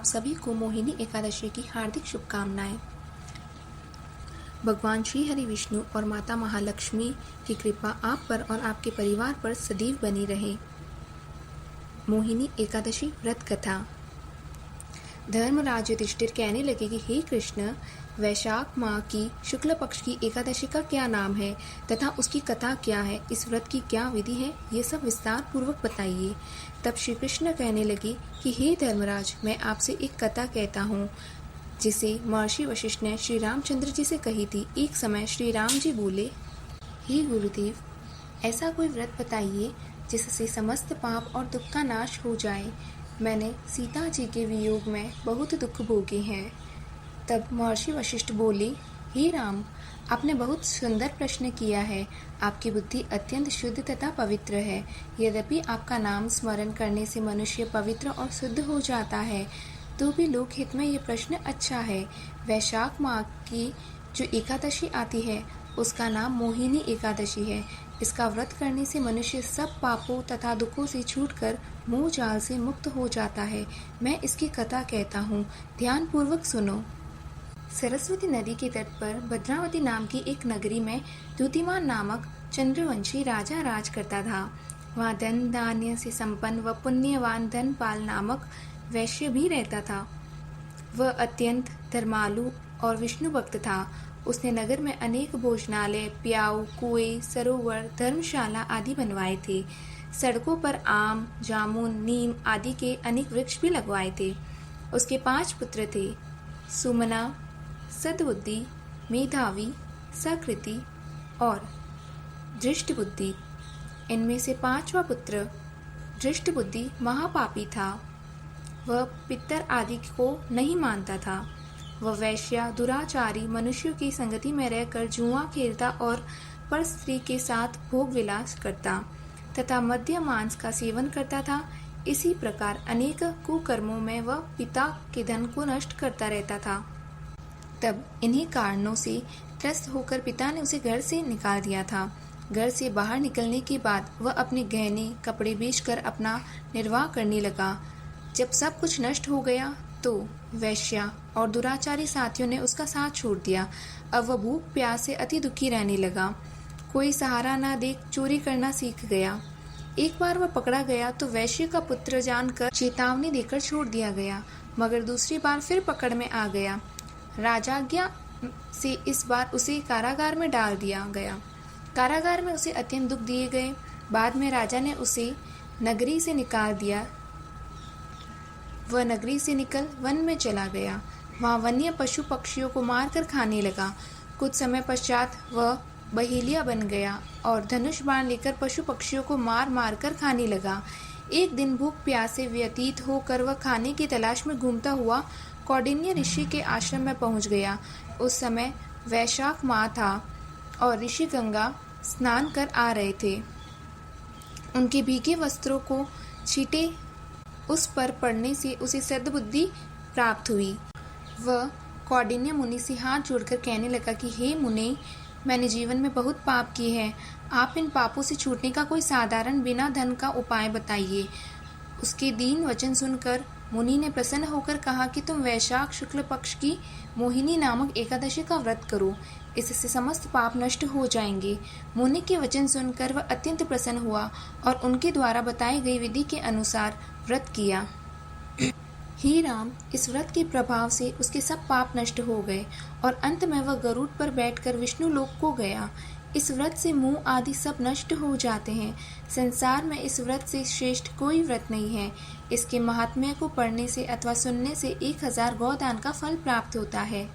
आप सभी को मोहिनी एकादशी की हार्दिक शुभकामनाएं। भगवान श्री हरि विष्णु और माता महालक्ष्मी की कृपा आप पर और आपके परिवार पर सदैव बनी रहे। मोहिनी एकादशी व्रत कथा। धर्मराज युधिष्ठिर कहने लगे कि हे कृष्ण, वैशाख माह की शुक्ल पक्ष की एकादशी का क्या नाम है तथा उसकी कथा क्या है, इस व्रत की क्या विधि है, ये सब विस्तार पूर्वक बताइए। तब श्री कृष्ण कहने लगे कि हे धर्मराज, मैं आपसे एक कथा कहता हूँ जिसे महर्षि वशिष्ठ ने श्री रामचंद्र जी से कही थी। एक समय श्री राम जी बोले, हे गुरुदेव, ऐसा कोई व्रत बताइए जिससे समस्त पाप और दुख का नाश हो जाए। मैंने सीता जी के वियोग में बहुत दुख भोगे हैं। तब महर्षि वशिष्ठ बोले, हे राम, आपने बहुत सुंदर प्रश्न किया है। आपकी बुद्धि अत्यंत शुद्ध तथा पवित्र है। यद्यपि आपका नाम स्मरण करने से मनुष्य पवित्र और शुद्ध हो जाता है, तो भी लोक हित में ये प्रश्न अच्छा है। वैशाख माह की जो एकादशी आती है उसका नाम मोहिनी एकादशी है। इसका व्रत करने से मनुष्य सब पापों तथा दुखों से छूटकर मोह जाल से मुक्त हो जाता है। मैं इसकी कथा कहता हूँ, ध्यान पूर्वक सुनो। सरस्वती नदी के तट पर भद्रावती नाम की एक नगरी में द्युतिमान नामक चंद्रवंशी राजा राज करता था। वहाँ धन धान्य से संपन्न व पुण्यवान धनपाल नामक वैश्य भी रहता था। वह अत्यंत धर्मालु और विष्णु भक्त था। उसने नगर में अनेक भोजनालय, प्याऊ, कुएं, सरोवर, धर्मशाला आदि बनवाए थे। सड़कों पर आम, जामुन, नीम आदि के अनेक वृक्ष भी लगवाए थे। उसके 5 पुत्र थे, सुमना, सद्बुद्धि, मेधावी, सकृति और धृष्टबुद्धि। इनमें से 5वां पुत्र धृष्टबुद्धि महापापी था। वह पितर आदि को नहीं मानता था। वह वैश्या, दुराचारी, मनुष्यों की संगति में रहकर जुआ खेलता और पर स्त्री के साथ भोग विलास करता तथा मद्य मांस का सेवन करता था। इसी प्रकार अनेक कुकर्मों में वह पिता के धन को नष्ट करता रहता था। तब इन्हीं कारणों से त्रस्त होकर पिता ने उसे घर से निकाल दिया था। घर से बाहर निकलने के बाद वह अपने गहने कपड़े बेचकर अपना निर्वाह करने लगा। जब सब कुछ नष्ट हो गया तो वैश्या और दुराचारी साथियों ने उसका साथ छोड़ दिया। अब वह भूख प्यास से अति दुखी रहने लगा। कोई सहारा न देख चोरी करना सीख गया। एक बार वह पकड़ा गया तो वैश्य का पुत्र जानकर चेतावनी देकर छोड़ दिया गया, मगर दूसरी बार फिर पकड़ में आ गया। राजाज्ञा से इस बार उसे कारागार में डाल दिया गया। कारागार में उसे अत्यंत दुख दिए गए। बाद में राजा ने उसे नगरी से निकाल दिया। वह नगरी से निकल वन में चला गया। वहाँ वन्य पशु पक्षियों को मारकर खाने लगा। कुछ समय पश्चात वह बहेलिया बन गया और धनुष बाण लेकर पशु पक्षियों को मार मार कर खाने लगा। एक दिन भूख प्यास से व्यतीत होकर वह खाने की तलाश में घूमता हुआ कौंडिन्य ऋषि के आश्रम में पहुंच गया। उस समय वैशाख माह था और ऋषि गंगा स्नान कर आ रहे थे। उनके भीगे वस्त्रों को छींटे उस पर पड़ने से उसे सद्बुद्धि प्राप्त हुई। वह कौंडिन्य मुनि से हाथ जोड़कर कहने लगा कि हे मुनि, मैंने जीवन में बहुत पाप किए हैं। आप इन पापों से छूटने का कोई साधारण बिना धन का उपाय बताइए। उसके दीन वचन सुनकर मुनि ने प्रसन्न होकर कहा कि तुम वैशाख शुक्ल पक्ष की मोहिनी नामक एकादशी का व्रत करो, इससे समस्त पाप नष्ट हो जाएंगे। मुनि के वचन सुनकर वह अत्यंत प्रसन्न हुआ और उनके द्वारा बताई गई विधि के अनुसार व्रत किया। हे राम, इस व्रत के प्रभाव से उसके सब पाप नष्ट हो गए और अंत में वह गरुड़ पर बैठकर विष्णु लोक को गया। इस व्रत से मोह आदि सब नष्ट हो जाते हैं। संसार में इस व्रत से श्रेष्ठ कोई व्रत नहीं है। इसके महात्म्य को पढ़ने से अथवा सुनने से 1000 गौदान का फल प्राप्त होता है।